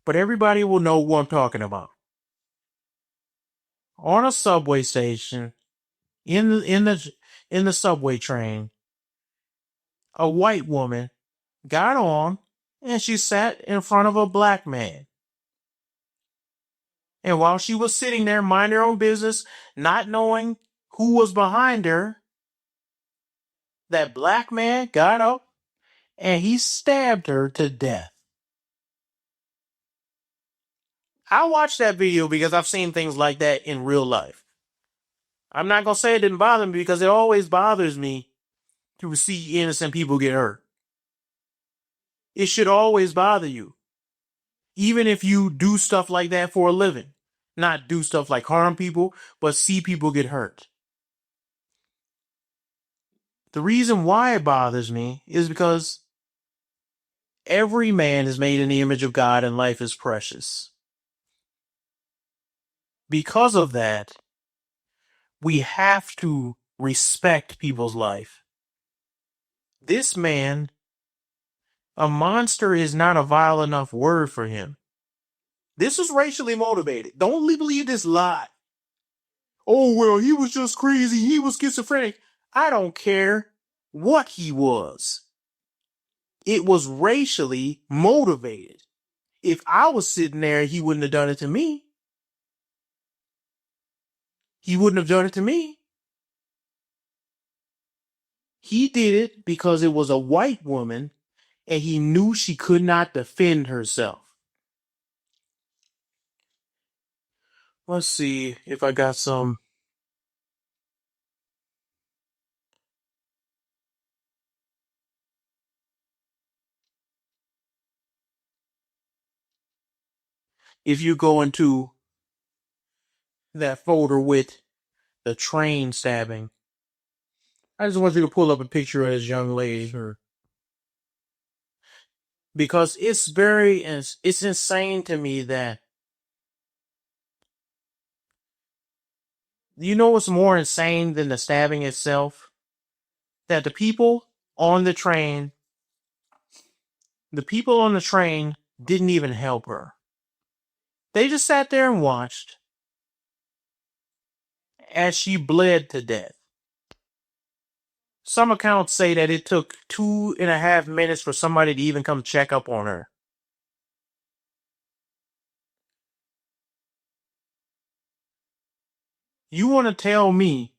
but everybody will know who I'm talking about. On a subway station, in the subway train, a white woman got on and she sat in front of a black man. And while she was sitting there minding her own business, not knowing who was behind her, that black man got up and he stabbed her to death. I watched that video because I've seen things like that in real life. I'm not going to say it didn't bother me because it always bothers me to see innocent people get hurt. It should always bother you. Even if you do stuff like that for a living. Not do stuff like harm people, but see people get hurt. The reason why it bothers me is because every man is made in the image of God and life is precious. Because of that, we have to respect people's life. This man, a monster is not a vile enough word for him. This was racially motivated. Don't believe this lie. Oh, well, he was just crazy. He was schizophrenic. I don't care what he was. It was racially motivated. If I was sitting there, he wouldn't have done it to me. He wouldn't have done it to me. He did it because it was a white woman and he knew she could not defend herself. Let's see if I got some. If you go into that folder with the train stabbing, I just want you to pull up a picture of this young lady. Because it's insane to me that, you know what's more insane than the stabbing itself? That the people on the train didn't even help her. They just sat there and watched as she bled to death. Some accounts say that it took 2.5 minutes for somebody to even come check up on her. You want to tell me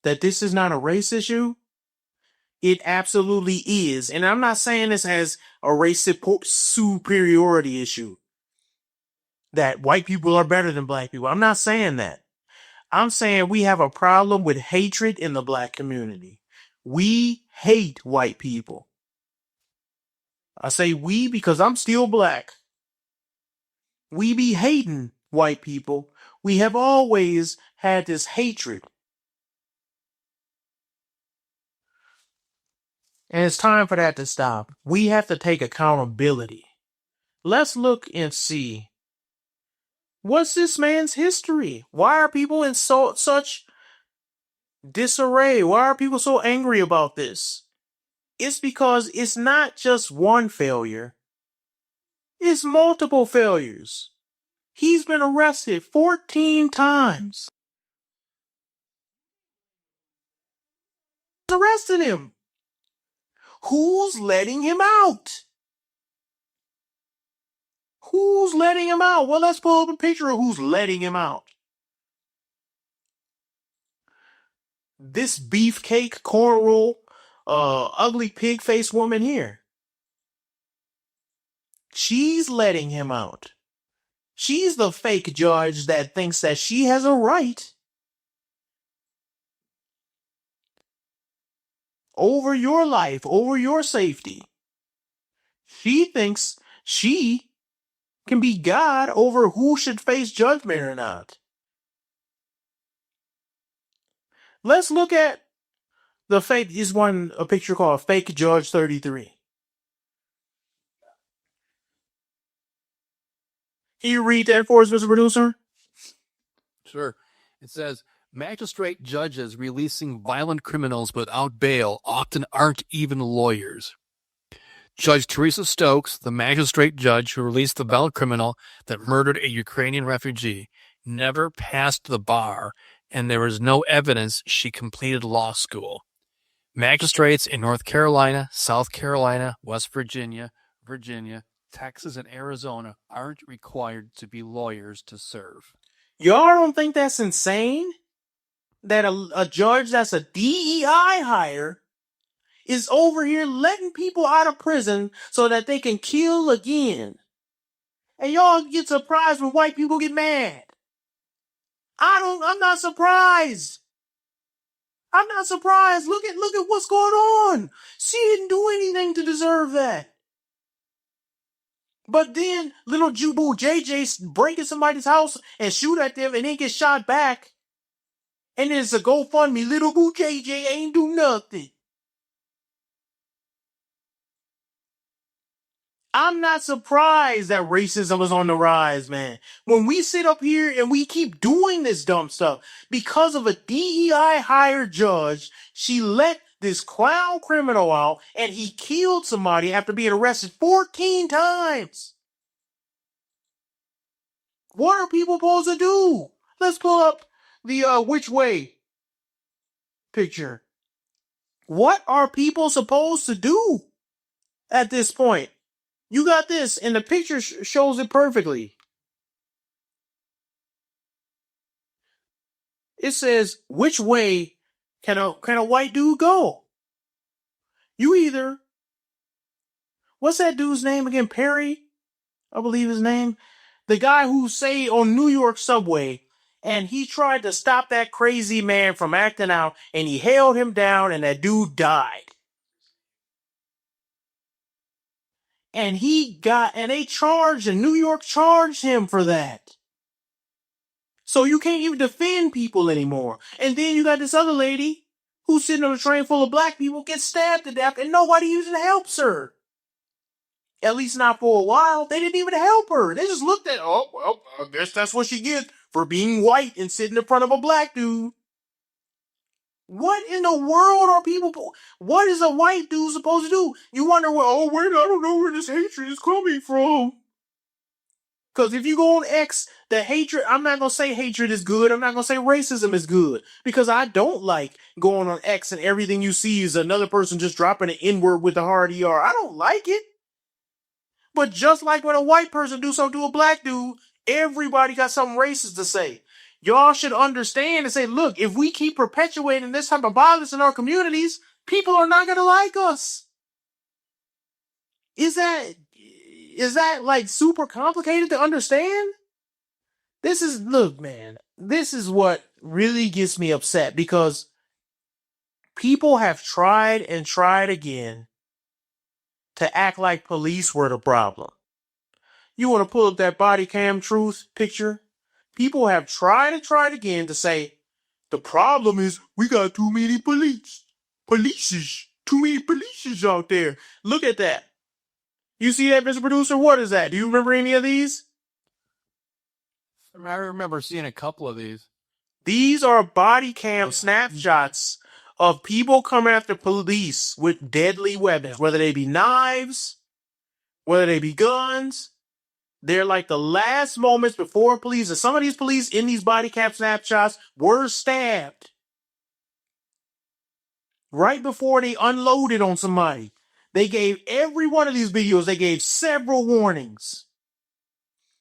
that this is not a race issue? It absolutely is. And I'm not saying this as a race superiority issue. That white people are better than black people. I'm not saying that. I'm saying we have a problem with hatred in the black community. We hate white people. I say we because I'm still black. We be hating white people. We have always had this hatred. And it's time for that to stop. We have to take accountability. Let's look and see. What's this man's history? Why are people in such disarray? Why are people so angry about this? It's because it's not just one failure. It's multiple failures. He's been arrested 14 times. Arrested him. Who's letting him out? Who's letting him out? Well, let's pull up a picture of who's letting him out. This beefcake, cornrow, ugly pig faced woman here. She's letting him out. She's the fake judge that thinks that she has a right over your life, over your safety. She thinks she can be God over who should face judgment or not. Let's look at the fake. Is one a picture called Fake Judge 33. Can you read that for us, Mr. Producer? Sure. It says, magistrate judges releasing violent criminals without bail often aren't even lawyers. Judge Teresa Stokes, the magistrate judge who released the Bell criminal that murdered a Ukrainian refugee, never passed the bar, and there is no evidence she completed law school. Magistrates in North Carolina, South Carolina, West Virginia, Texas, and Arizona aren't required to be lawyers to serve. Y'all don't think that's insane? That a judge that's a DEI hire is over here letting people out of prison so that they can kill again. And y'all get surprised when white people get mad. I'm not surprised. I'm not surprised. Look at what's going on. She didn't do anything to deserve that. But then little Jubu JJ break in somebody's house and shoot at them and then get shot back. And then it's a GoFundMe. Little Boo JJ ain't do nothing. I'm not surprised that racism is on the rise, man. When we sit up here and we keep doing this dumb stuff because of a DEI hired judge, she let this clown criminal out and he killed somebody after being arrested 14 times. What are people supposed to do? Let's pull up the which way picture. What are people supposed to do at this point? You got this, and the picture shows it perfectly. It says, which way can a white dude go? You either, what's that dude's name again? Perry, I believe his name. The guy who say on New York subway, and he tried to stop that crazy man from acting out, and he held him down, and that dude died. And New York charged him for that. So you can't even defend people anymore. And then you got this other lady who's sitting on a train full of black people, gets stabbed to death, and nobody even helps her. At least not for a while. They didn't even help her. They just looked at, oh, well, I guess that's what she gets for being white and sitting in front of a black dude. What in the world are people, what is a white dude supposed to do? You wonder, well, I don't know where this hatred is coming from. Because if you go on X, the hatred, I'm not going to say hatred is good. I'm not going to say racism is good. Because I don't like going on X and everything you see is another person just dropping an N-word with the hard ER. I don't like it. But just like when a white person do something to a black dude, everybody got something racist to say. Y'all should understand and say, look, if we keep perpetuating this type of violence in our communities, people are not going to like us. Is that like super complicated to understand? Look, man, this is what really gets me upset because people have tried and tried again to act like police were the problem. You want to pull up that body cam truth picture? People have tried and tried again to say, the problem is we got too many police. Too many polices out there. Look at that. You see that, Mr. Producer? What is that? Do you remember any of these? I remember seeing a couple of these. These are body cam snapshots of people coming after police with deadly weapons, whether they be knives, whether they be guns. They're like the last moments before police, and some of these police in these body cam snapshots were stabbed right before they unloaded on somebody. They gave every one of these videos, they gave several warnings.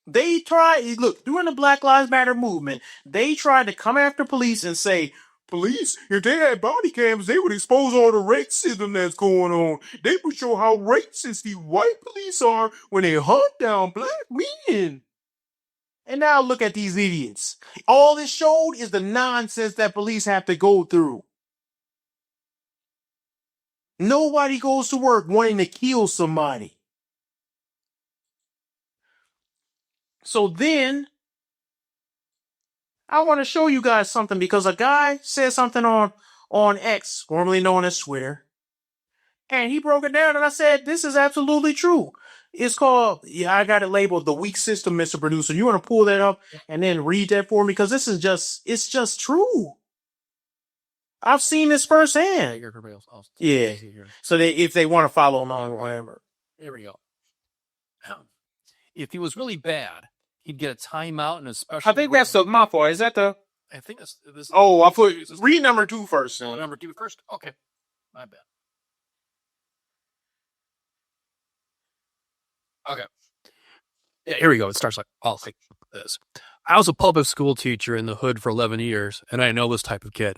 They tried, look, during the Black Lives Matter movement, they tried to come after police and say, police, if they had body cams, they would expose all the racism that's going on. They would show how racist these white police are when they hunt down black men. And now look at these idiots. All this showed is the nonsense that police have to go through. Nobody goes to work wanting to kill somebody. So then, I want to show you guys something because a guy said something on X, formerly known as Twitter, and he broke it down and I said, this is absolutely true. It's called, I got it labeled The Weak System, Mr. Producer. You want to pull that up and then read that for me? Because it's just true. I've seen this firsthand. Yeah. So if they want to follow along, whatever. Here we go. If he was really bad, he'd get a timeout and a special. I think that's my fault. Is that the? I think this. Oh, I put read number 2 first. Son. Number 2 first. Okay, my bad. Okay. Yeah, here we go. It starts like this. I was a public school teacher in the hood for 11 years, and I know this type of kid.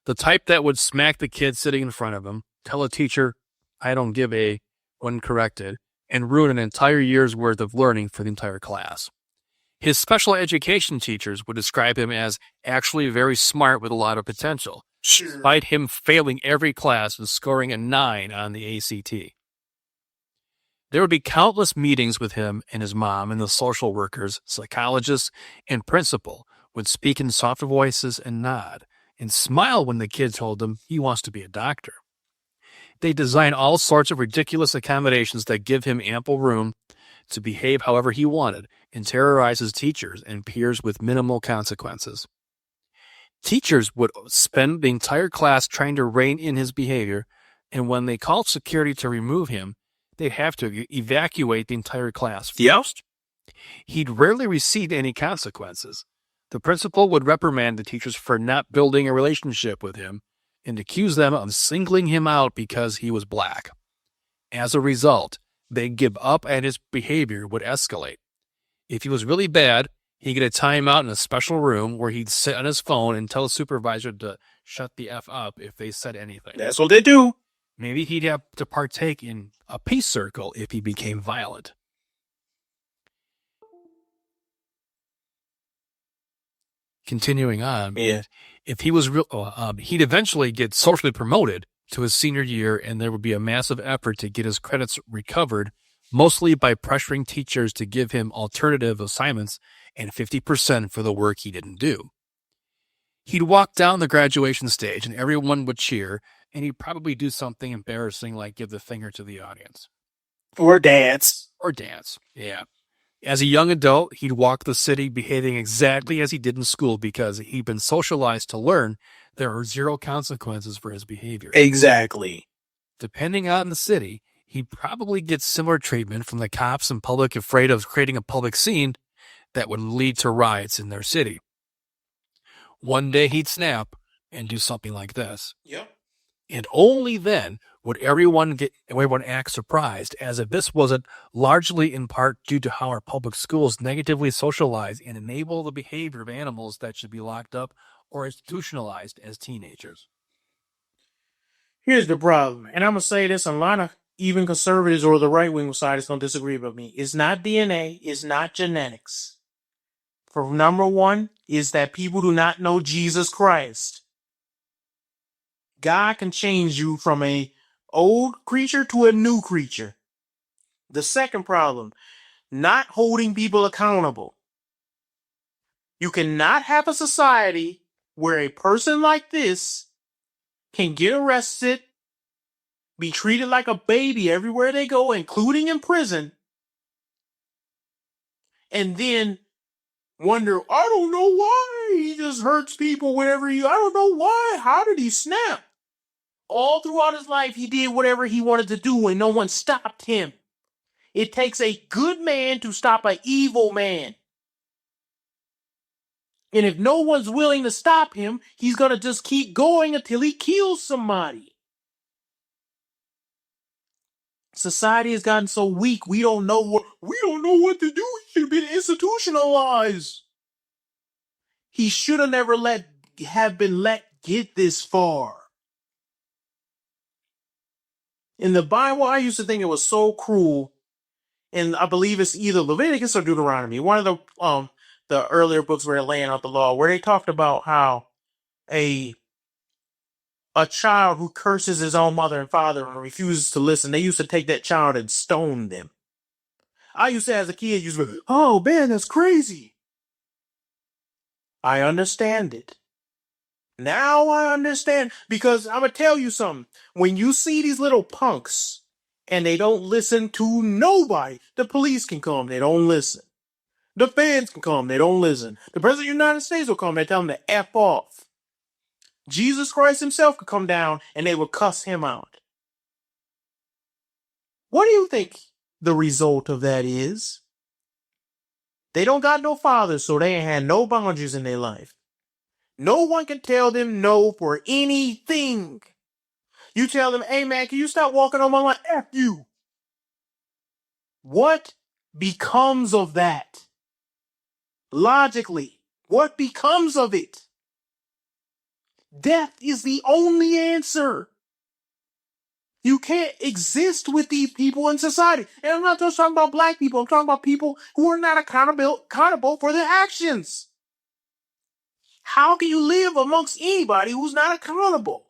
The type that would smack the kid sitting in front of him, tell a teacher, I don't give a, when corrected, and ruin an entire year's worth of learning for the entire class. His special education teachers would describe him as actually very smart with a lot of potential, despite him failing every class and scoring a 9 on the ACT. There would be countless meetings with him and his mom, and the social workers, psychologists, and principal would speak in soft voices and nod and smile when the kid told them he wants to be a doctor. They design all sorts of ridiculous accommodations that give him ample room to behave however he wanted and terrorize his teachers and peers with minimal consequences. Teachers would spend the entire class trying to rein in his behavior, and when they called security to remove him, they'd have to evacuate the entire class first. Yep. He'd rarely receive any consequences. The principal would reprimand the teachers for not building a relationship with him and accuse them of singling him out because he was black. As a result, they'd give up and his behavior would escalate. If he was really bad, he'd get a timeout in a special room where he'd sit on his phone and tell a supervisor to shut the F up if they said anything. That's what they do. Maybe he'd have to partake in a peace circle if he became violent. Continuing on, if he was real, he'd eventually get socially promoted to his senior year, and there would be a massive effort to get his credits recovered, mostly by pressuring teachers to give him alternative assignments and 50% for the work he didn't do. He'd walk down the graduation stage, and everyone would cheer, and he'd probably do something embarrassing like give the finger to the audience. Or dance. Yeah. As a young adult, he'd walk the city behaving exactly as he did in school because he'd been socialized to learn there are 0 consequences for his behavior. Exactly. Depending on the city, he'd probably get similar treatment from the cops and public afraid of creating a public scene that would lead to riots in their city. One day he'd snap and do something like this. Yep. And only then would everyone act surprised, as if this wasn't largely in part due to how our public schools negatively socialize and enable the behavior of animals that should be locked up or institutionalized as teenagers. Here's the problem, and I'm going to say this, and a lot of even conservatives or the right-wing side is going to disagree with me. It's not DNA, it's not genetics. For number one, is that people do not know Jesus Christ. God can change you from a old creature to a new creature. The second problem, not holding people accountable. You cannot have a society where a person like this can get arrested, be treated like a baby everywhere they go, including in prison, and then wonder, I don't know why he just hurts people whenever I don't know why. How did he snap? All throughout his life, he did whatever he wanted to do and no one stopped him. It takes a good man to stop an evil man. And if no one's willing to stop him, he's going to just keep going until he kills somebody. Society has gotten so weak, we don't know what to do. He should have been institutionalized. He should have never have been let get this far. In the Bible, I used to think it was so cruel, and I believe it's either Leviticus or Deuteronomy, one of the earlier books where they're laying out the law, where they talked about how a child who curses his own mother and father and refuses to listen, they used to take that child and stone them. I used to, as a kid, used to be, oh man, that's crazy. I understand it. Now I understand, because I'm going to tell you something. When you see these little punks and they don't listen to nobody, the police can come, they don't listen. The feds can come, they don't listen. The President of the United States will come, they tell them to F off. Jesus Christ himself could come down and they would cuss him out. What do you think the result of that is? They don't got no father, so they ain't had no boundaries in their life. No one can tell them no for anything. You tell them, hey man, can you stop walking on my line? F you. What becomes of that? Logically, what becomes of it? Death is the only answer. You can't exist with these people in society. And I'm not just talking about black people. I'm talking about people who are not accountable for their actions. How can you live amongst anybody who's not accountable?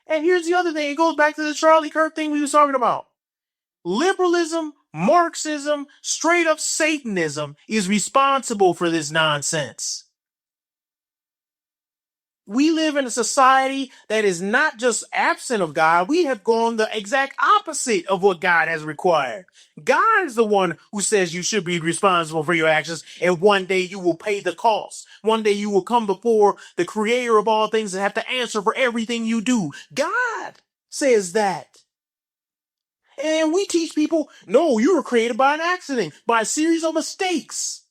And here's the other thing. It goes back to the Charlie Kirk thing we was talking about. Liberalism, Marxism, straight up Satanism is responsible for this nonsense. We live in a society that is not just absent of God. We have gone the exact opposite of what God has required. God is the one who says you should be responsible for your actions, and one day you will pay the cost. One day you will come before the creator of all things and have to answer for everything you do. God says that. And we teach people, no, you were created by an accident, by a series of mistakes.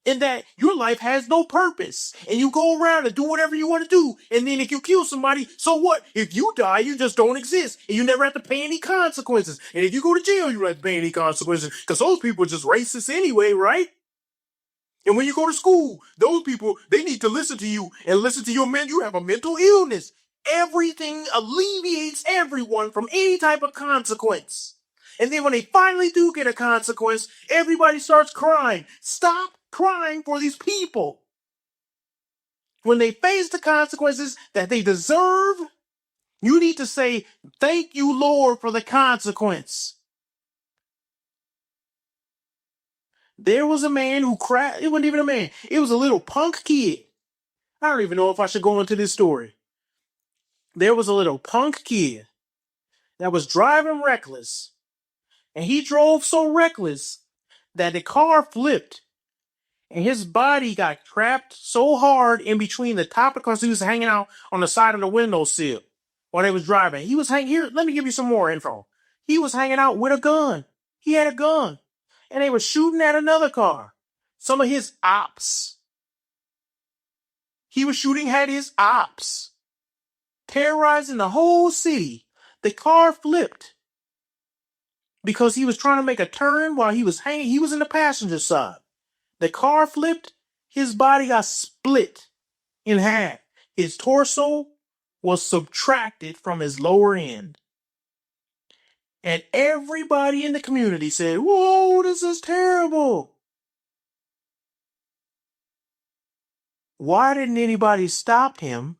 And that your life has no purpose. And you go around and do whatever you want to do. And then if you kill somebody, so what? If you die, you just don't exist. And you never have to pay any consequences. And if you go to jail, you don't have to pay any consequences. Because those people are just racist anyway, right? And when you go to school, those people, they need to listen to you and listen to your you have a mental illness. Everything alleviates everyone from any type of consequence. And then when they finally do get a consequence, everybody starts crying. Stop crying for these people. When they face the consequences that they deserve, you need to say, thank you, Lord, for the consequence. There was a man who cried. It wasn't even a man. It was a little punk kid. I don't even know if I should go into this story. There was a little punk kid that was driving reckless. And he drove so reckless that the car flipped. And his body got trapped so hard in between the top of the car. So he was hanging out on the side of the windowsill while they was driving. He was hanging here. Let me give you some more info. He was hanging out with a gun. He had a gun. And they were shooting at another car. Some of his ops. He was shooting at his ops. Terrorizing the whole city. The car flipped. Because he was trying to make a turn while he was hanging. He was in the passenger side. The car flipped. His body got split in half. His torso was subtracted from his lower end. And everybody in the community said, whoa, this is terrible. Why didn't anybody stop him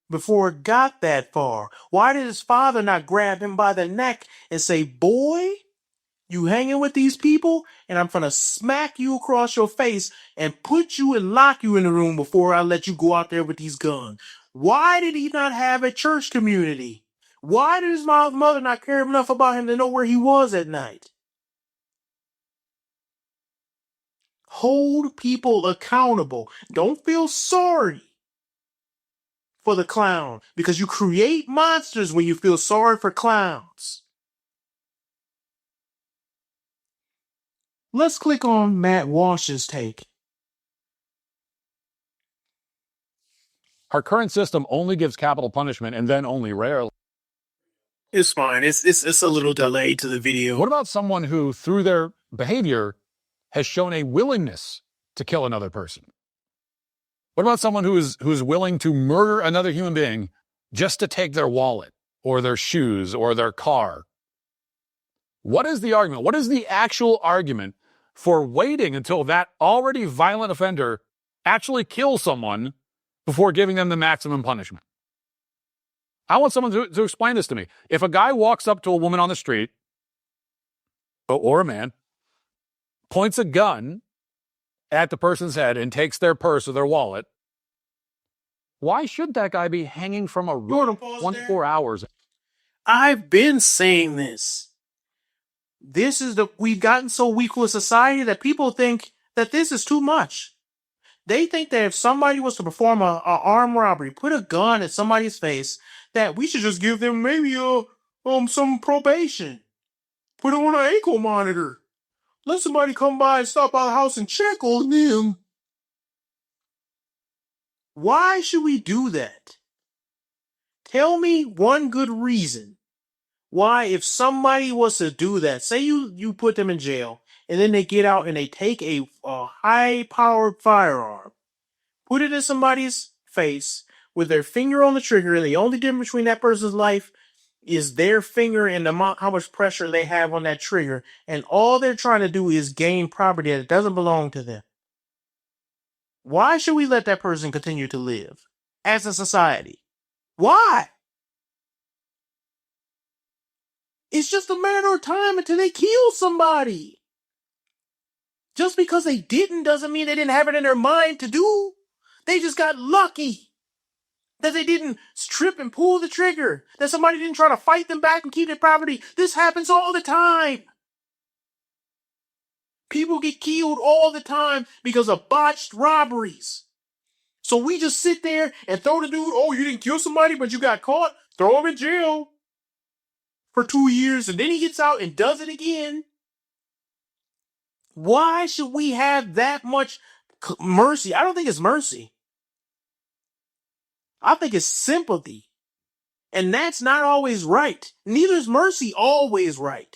before it got that far? Why did his father not grab him by the neck and say, boy, you hanging with these people, and I'm gonna smack you across your face and put you and lock you in the room before I let you go out there with these guns? Why did he not have a church community? Why did his mother not care enough about him to know where he was at night? Hold people accountable. Don't feel sorry for the clown, because you create monsters when you feel sorry for clowns. Let's click on Matt Walsh's take. Our current system only gives capital punishment and then only rarely. It's fine. It's a little delayed to the video. What about someone who, through their behavior, has shown a willingness to kill another person? What about someone who is willing to murder another human being just to take their wallet or their shoes or their car? What is the argument? What is the actual argument for waiting until that already violent offender actually kills someone before giving them the maximum punishment? I want someone to explain this to me. If a guy walks up to a woman on the street, or a man, points a gun at the person's head and takes their purse or their wallet, why should that guy be hanging from a roof 24 hours? I've been saying this. We've gotten so weak with society that people think that this is too much. They think that if somebody was to perform a armed robbery, put a gun at somebody's face, that we should just give them maybe some probation. Put them on an ankle monitor. Let somebody come by and stop by the house and check on them. Why should we do that? Tell me one good reason why, if somebody was to do that, say you put them in jail, and then they get out and they take a high-powered firearm, put it in somebody's face with their finger on the trigger, and the only difference between that person's life is their finger and the amount, how much pressure they have on that trigger, and all they're trying to do is gain property that doesn't belong to them. Why should we let that person continue to live as a society? Why? It's just a matter of time until they kill somebody. Just because they didn't doesn't mean they didn't have it in their mind to do. They just got lucky that they didn't strip and pull the trigger, that somebody didn't try to fight them back and keep their property. This happens all the time. People get killed all the time because of botched robberies. So we just sit there and throw the dude, oh, you didn't kill somebody, but you got caught. Throw him in jail for 2 years, and then he gets out and does it again. Why should we have that much mercy? I don't think it's mercy. I think it's sympathy. And that's not always right. Neither is mercy always right.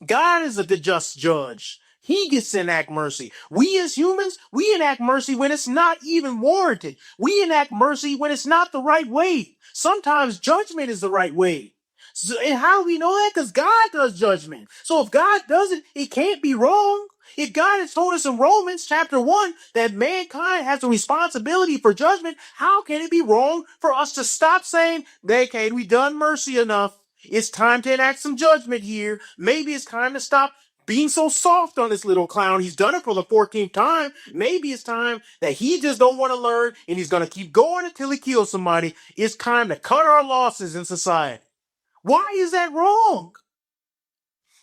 God is the just judge. He gets to enact mercy. We as humans, we enact mercy when it's not even warranted. We enact mercy when it's not the right way. Sometimes judgment is the right way. So, and how do we know that? Because God does judgment. So if God does it, it can't be wrong. If God has told us in Romans chapter 1 that mankind has a responsibility for judgment, how can it be wrong for us to stop saying, okay, we done mercy enough. It's time to enact some judgment here. Maybe it's time to stop being so soft on this little clown. He's done it for the 14th time. Maybe it's time that he just don't want to learn and he's going to keep going until he kills somebody. It's time to cut our losses in society. Why is that wrong?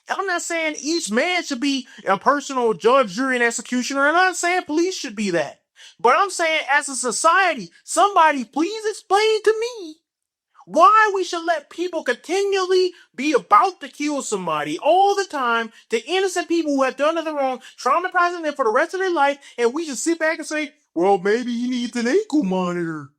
I'm not saying each man should be a personal judge, jury, and executioner. I'm not saying police should be that. But I'm saying as a society, somebody please explain to me why we should let people continually be about to kill somebody all the time to innocent people who have done nothing wrong, traumatizing them for the rest of their life, and we just sit back and say, well, maybe he needs an ankle monitor.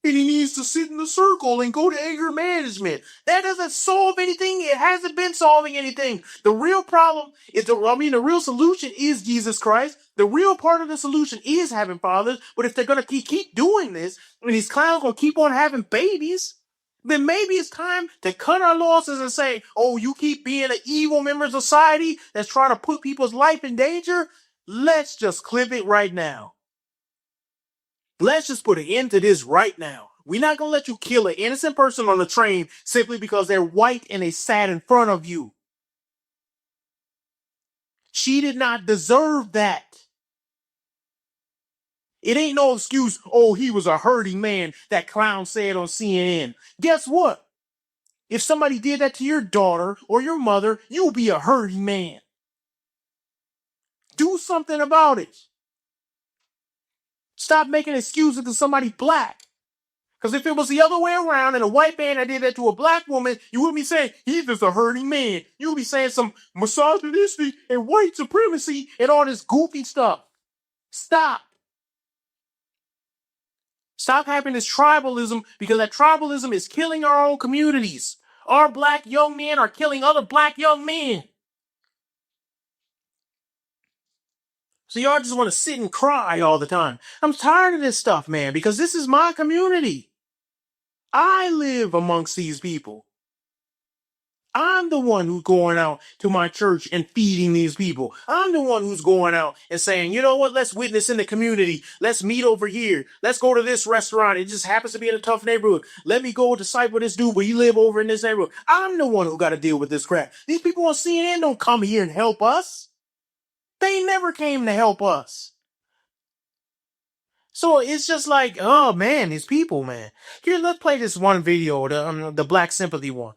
And he needs to sit in the circle and go to anger management. That doesn't solve anything. It hasn't been solving anything. The real problem is, the real solution is Jesus Christ. The real part of the solution is having fathers. But if they're going to keep doing this, and these clowns going to keep on having babies, then maybe it's time to cut our losses and say, oh, you keep being an evil member of society that's trying to put people's life in danger. Let's just clip it right now. Let's just put an end to this right now. We're not going to let you kill an innocent person on the train simply because they're white and they sat in front of you. She did not deserve that. It ain't no excuse, oh, he was a hurting man, that clown said on CNN. Guess what? If somebody did that to your daughter or your mother, you'll be a hurting man. Do something about it. Stop making excuses to somebody black. Because if it was the other way around and a white man that did that to a black woman, you wouldn't be saying, he's just a hurting man. You would be saying some misogynistic and white supremacy and all this goofy stuff. Stop. Stop having this tribalism, because that tribalism is killing our own communities. Our black young men are killing other black young men. So y'all just want to sit and cry all the time. I'm tired of this stuff, man, because this is my community. I live amongst these people. I'm the one who's going out to my church and feeding these people. I'm the one who's going out and saying, you know what, let's witness in the community. Let's meet over here. Let's go to this restaurant. It just happens to be in a tough neighborhood. Let me go disciple this dude, but he live over in this neighborhood. I'm the one who got to deal with this crap. These people on CNN don't come here and help us. They never came to help us. So it's just like, oh man, these people, man. Here, let's play this one video, the Black Sympathy one.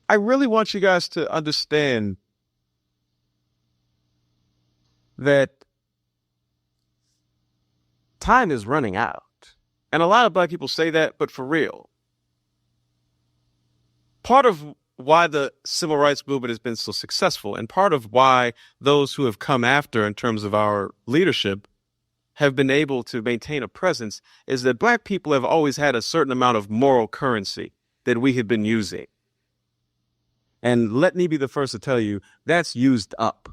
I really want you guys to understand that time is running out. And a lot of black people say that, but for real. Part of why the civil rights movement has been so successful, and part of why those who have come after in terms of our leadership have been able to maintain a presence, is that black people have always had a certain amount of moral currency that we have been using. And let me be the first to tell you, that's used up.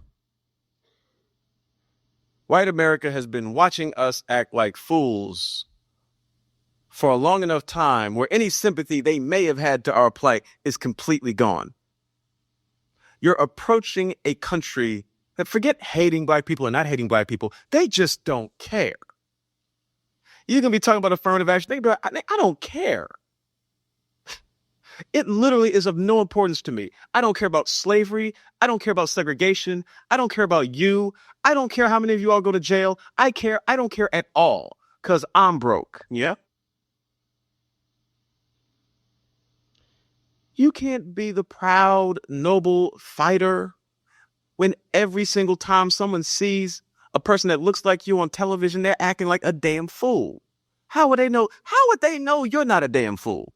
White America has been watching us act like fools for a long enough time where any sympathy they may have had to our plight is completely gone. You're approaching a country that, forget hating black people or not hating black people, they just don't care. You're going to be talking about affirmative action. They be like, I don't care. It literally is of no importance to me. I don't care about slavery. I don't care about segregation. I don't care about you. I don't care how many of you all go to jail. I don't care at all because I'm broke. Yeah. You can't be the proud, noble fighter when every single time someone sees a person that looks like you on television, they're acting like a damn fool. How would they know? How would they know you're not a damn fool?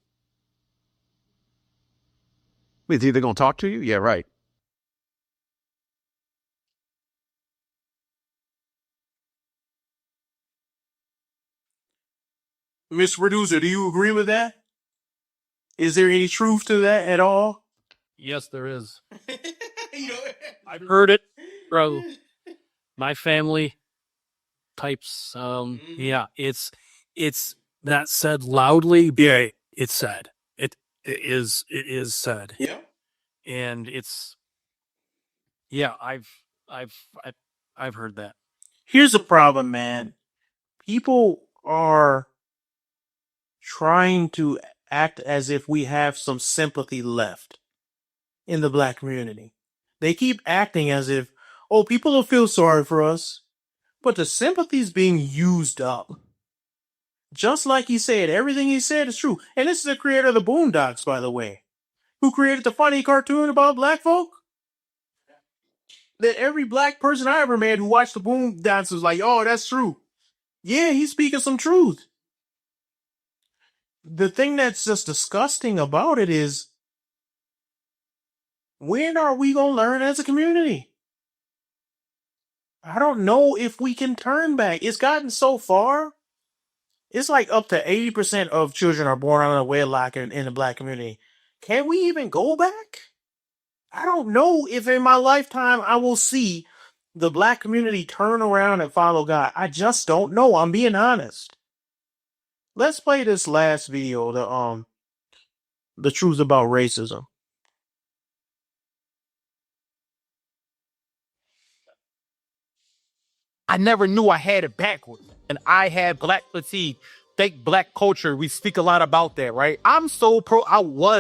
Is either going to talk to you? Yeah, right. Mr. Producer, do you agree with that? Is there any truth to that at all? Yes, there is. I've heard it from my family types. Yeah, it's not said loudly. Yeah, it's said. It is said. Yeah. And it's, yeah, I've heard that. Here's the problem, man. People are trying to act as if we have some sympathy left in the black community. They keep acting as if, oh, people will feel sorry for us, but the sympathy is being used up. Just like he said, everything he said is true. And this is the creator of the Boondocks, by the way, who created the funny cartoon about black folk. That every black person I ever met who watched the Boondocks was like, oh, that's true. Yeah, he's speaking some truth. The thing that's just disgusting about it is, when are we going to learn as a community? I don't know if we can turn back. It's gotten so far. It's like up to 80% of children are born out of wedlock in the black community. Can we even go back? I don't know if in my lifetime I will see the black community turn around and follow God. I just don't know. I'm being honest. Let's play this last video, the truth about racism. I never knew I had it backwards. And I had black, let's see, fake black culture. We speak a lot about that, right? I was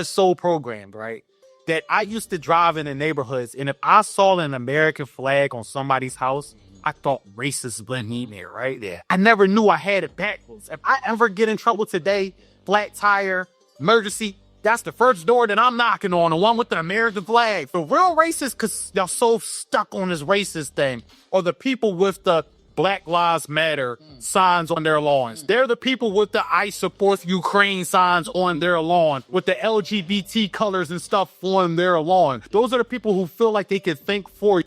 so programmed, right? That I used to drive in the neighborhoods. And if I saw an American flag on somebody's house, I thought racists blend in there, right? Yeah. I never knew I had it backwards. If I ever get in trouble today, flat tire, emergency, that's the first door that I'm knocking on, the one with the American flag. The real racists, because they're so stuck on this racist thing, or the people with the Black Lives Matter signs on their lawns. They're the people with the I support Ukraine signs on their lawn, with the LGBT colors and stuff on their lawn. Those are the people who feel like they can think for you.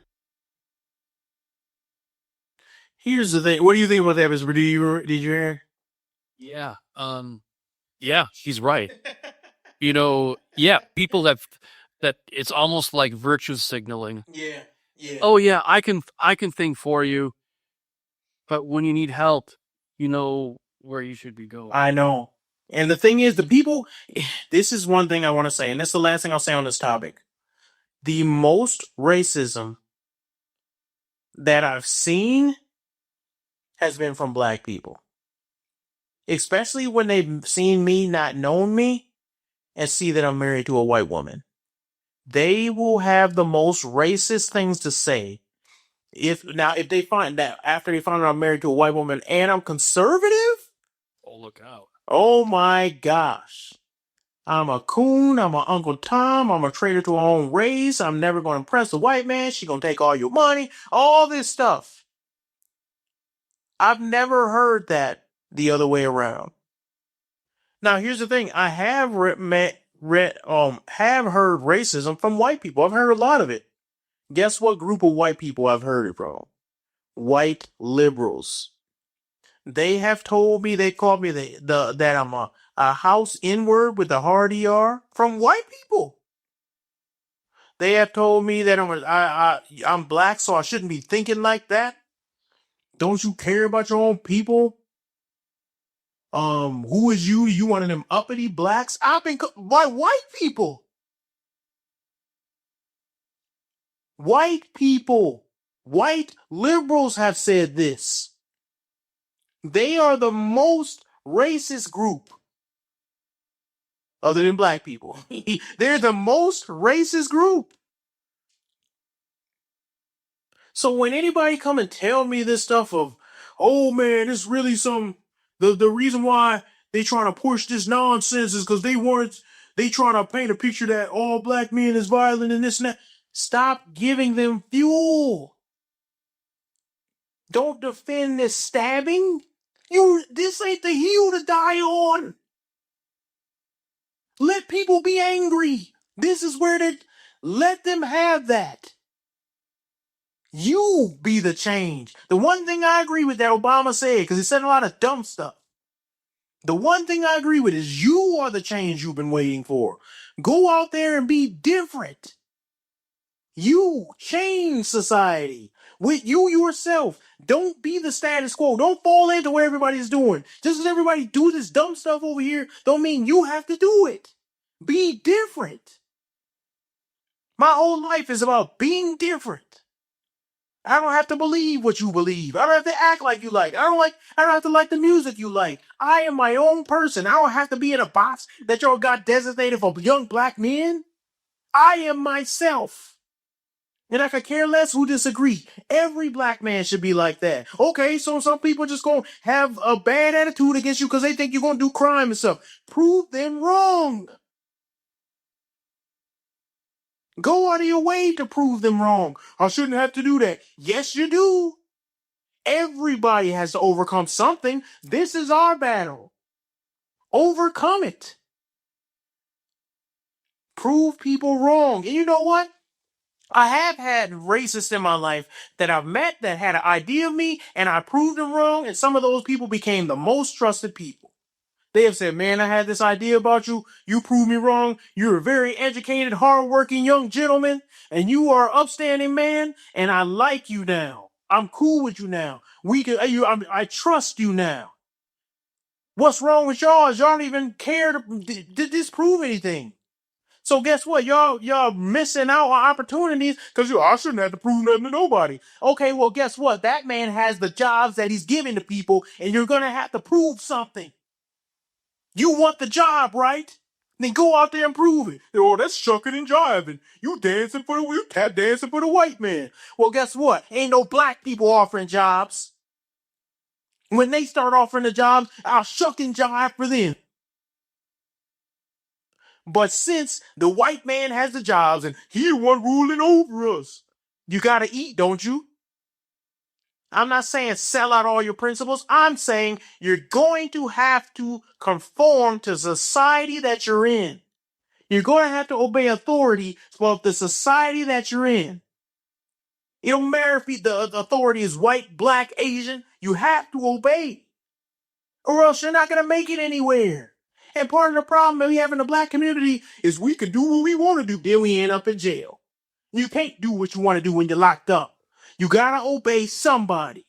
Here's the thing. What do you think about that, Mr. Did you hear? Yeah. Yeah, he's right. You know, yeah, people that it's almost like virtue signaling. Yeah. Yeah. Oh yeah, I can think for you. But when you need help, you know where you should be going. I know. And the thing is, the people, this is one thing I want to say, and this is the last thing I'll say on this topic. The most racism that I've seen has been from black people. Especially when they've seen me, not known me, and see that I'm married to a white woman. They will have the most racist things to say. If they find that after they find out I'm married to a white woman and I'm conservative, Oh, look out. oh my gosh. I'm a coon, I'm an Uncle Tom, I'm a traitor to our own race, I'm never going to impress a white man, she going to take all your money, all this stuff. I've never heard that the other way around. Now, here's the thing: I have have heard racism from white people. I've heard a lot of it. Guess what group of white people I've heard it from? White liberals. They have told me, they called me that I'm a house N-word with a hard ER from white people. They have told me that I'm black, so I shouldn't be thinking like that. Don't you care about your own people? Who is you? You one of them uppity blacks? I've been by white people. White people. White liberals have said this. They are the most racist group other than black people. They're the most racist group. So when anybody come and tell me this stuff of, oh man, it's really the reason why they trying to push this nonsense is because they trying to paint a picture that all black men is violent and this and that. Stop giving them fuel. Don't defend this stabbing. This ain't the hill to die on. Let people be angry. This is where let them have that. You be the change. The one thing I agree with that Obama said, because he said a lot of dumb stuff. The one thing I agree with is you are the change you've been waiting for. Go out there and be different. You change society with you yourself. Don't be the status quo. Don't fall into what everybody's doing. Just as everybody do this dumb stuff over here, don't mean you have to do it. Be different. My whole life is about being different. I don't have to believe what you believe. I don't have to act like you like. I don't have to like the music you like. I am my own person. I don't have to be in a box that y'all got designated for young black men. I am myself. And I could care less who disagree. Every black man should be like that. Okay, so some people just gonna have a bad attitude against you because they think you're gonna do crime and stuff. Prove them wrong. Go out of your way to prove them wrong. I shouldn't have to do that. Yes, you do. Everybody has to overcome something. This is our battle. Overcome it. Prove people wrong. And you know what? I have had racists in my life that I've met that had an idea of me and I proved them wrong, and some of those people became the most trusted people. They have said, man, I had this idea about you. You proved me wrong. You're a very educated, hardworking young gentleman, and you are an upstanding man, and I like you now. I'm cool with you now. I trust you now. What's wrong with y'all is y'all don't even care to disprove anything. So guess what? Y'all missing out on opportunities because I shouldn't have to prove nothing to nobody. Okay, well, guess what? That man has the jobs that he's giving to people, and you're gonna have to prove something. You want the job, right? Then go out there and prove it. Oh, that's shucking and jiving. You tap dancing for the white man. Well, guess what? Ain't no black people offering jobs. When they start offering the jobs, I'll shuck and jive for them. But since the white man has the jobs and he the one ruling over us, you gotta eat, don't you? I'm not saying sell out all your principles. I'm saying you're going to have to conform to society that you're in. You're going to have to obey authority for the society that you're in. It don't matter if the authority is white, black, Asian. You have to obey, or else you're not going to make it anywhere. And part of the problem that we have in the black community is we can do what we want to do, then we end up in jail. You can't do what you want to do when you're locked up. You got to obey somebody.